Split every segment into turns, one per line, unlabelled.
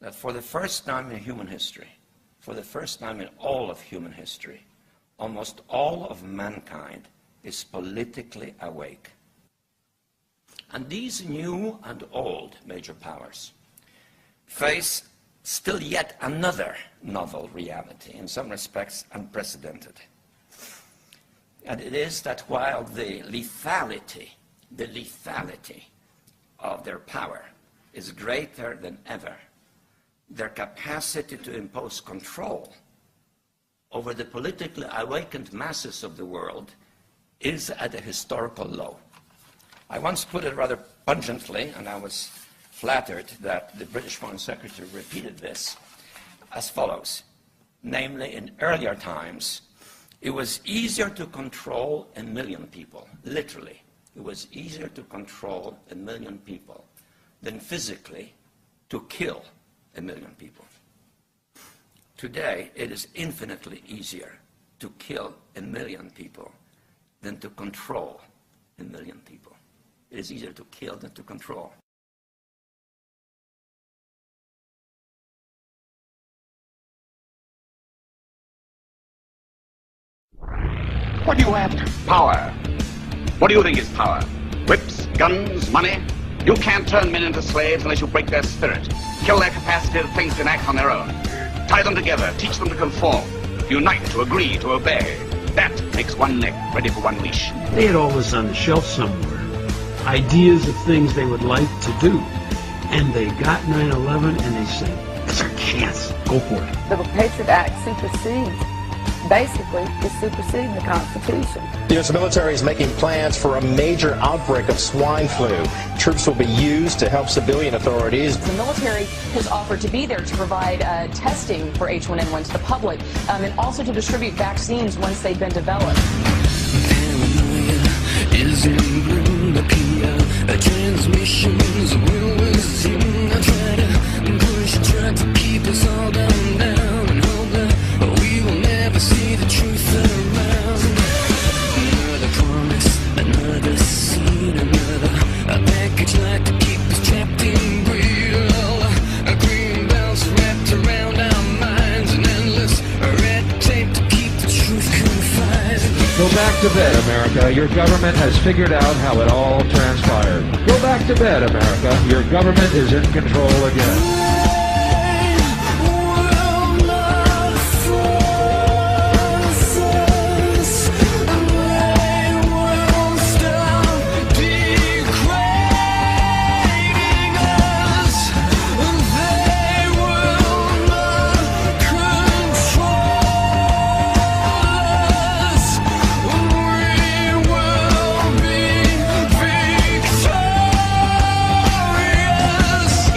that for the first time in human history, for the first time in all of human history, almost all of mankind is politically awake. And these new and old major powers face still yet another novel reality, in some respects unprecedented. And it is that while the lethality of their power is greater than ever, their capacity to impose control over the politically awakened masses of the world is at a historical low. I once put it rather pungently, and I was flattered that the British Foreign Secretary repeated this, as follows. Namely, in earlier times, it was easier to control 1 million people, literally. It was easier to control 1 million people than physically to kill 1 million people. Today, it is infinitely easier to kill 1 million people than to control 1 million people. It is easier to kill than to control.
What are you after? Power. What do you think is power? Whips, guns, money? You can't turn men into slaves unless you break their spirit, kill their capacity to think and act on their own. Tie them together, teach them to conform, unite, to agree, to obey. That makes one neck ready for one leash.
They had all this on the shelf somewhere. Ideas of things they would like to do. And they got 9/11 and they said, it's our chance. Go for it.
The Patriot Act supersedes, basically, is superseding the Constitution.
The U.S. military is making plans for a major outbreak of swine flu. Troops will be used to help civilian authorities.
The military has offered to be there to provide testing for H1N1 to the public and also to distribute vaccines once they've been developed.
Is in bloom, the PR transmissions will resume. I try to push, try to keep us all down and hope that we will never see the truth around. Another promise, another scene, another package like to keep us trapped in greed. A green bells wrapped around our minds, an endless red tape to keep the truth confined.
Go back to bed, America. Your government has figured out how it all transpired. Go back to bed, America. Your government is in control again.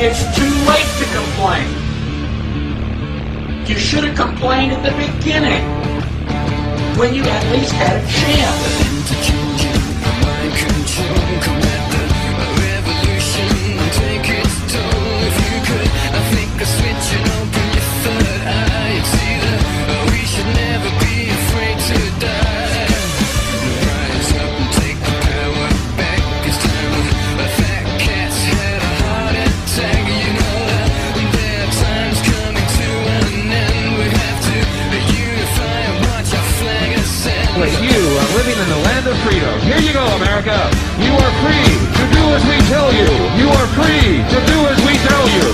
It's too late to complain. You should have complained at the beginning, when you at least had a chance.
You are living in the land of freedom. Here you go, America. You are free to do as we tell you. You are free to do as we tell you.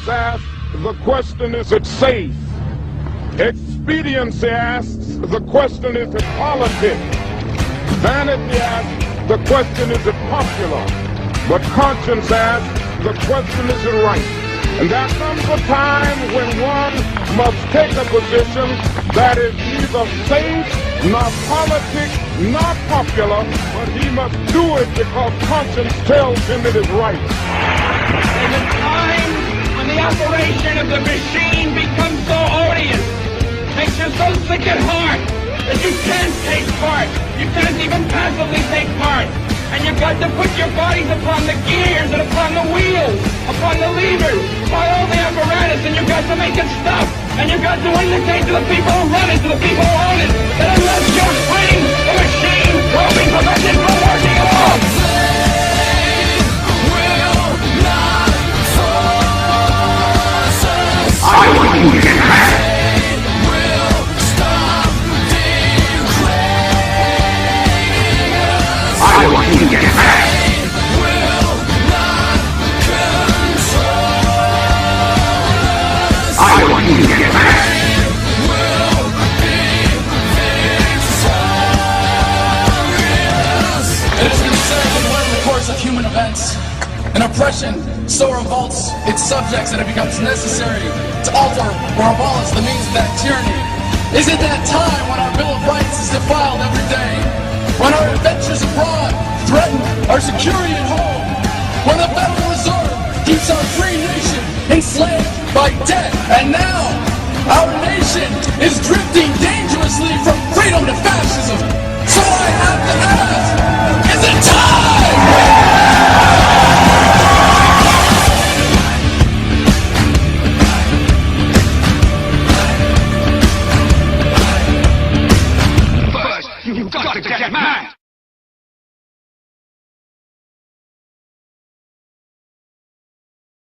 Asked, the question is it safe? Expediency asks, the question is it politics? Vanity asks, the question is it popular? But conscience asks, the question is it right? And there comes a time when one must take a position that is neither safe, nor politic, nor popular, but he must do it because conscience tells him it is right.
In a time
of the machine becomes so odious, makes you so sick at heart that you can't take part. You can't even passively take part. And you've got to put your bodies upon the gears and upon the wheels, upon the levers, by all the apparatus, and you've got to make it stop. And you've got to indicate to the people who run it, to the people who own it, that unless you're fighting, the machine will be prevented from working at all.
I want you to get back. I want you to get back. I want you to get back.
It has been said that when in the course of human events, an oppression so revolts its subjects that it becomes necessary to alter or abolish the means of that tyranny. Is it that time when our Bill of Rights is defiled every day? When our adventures abroad threaten our security at home? When the Federal Reserve keeps our free nation enslaved by debt? And now,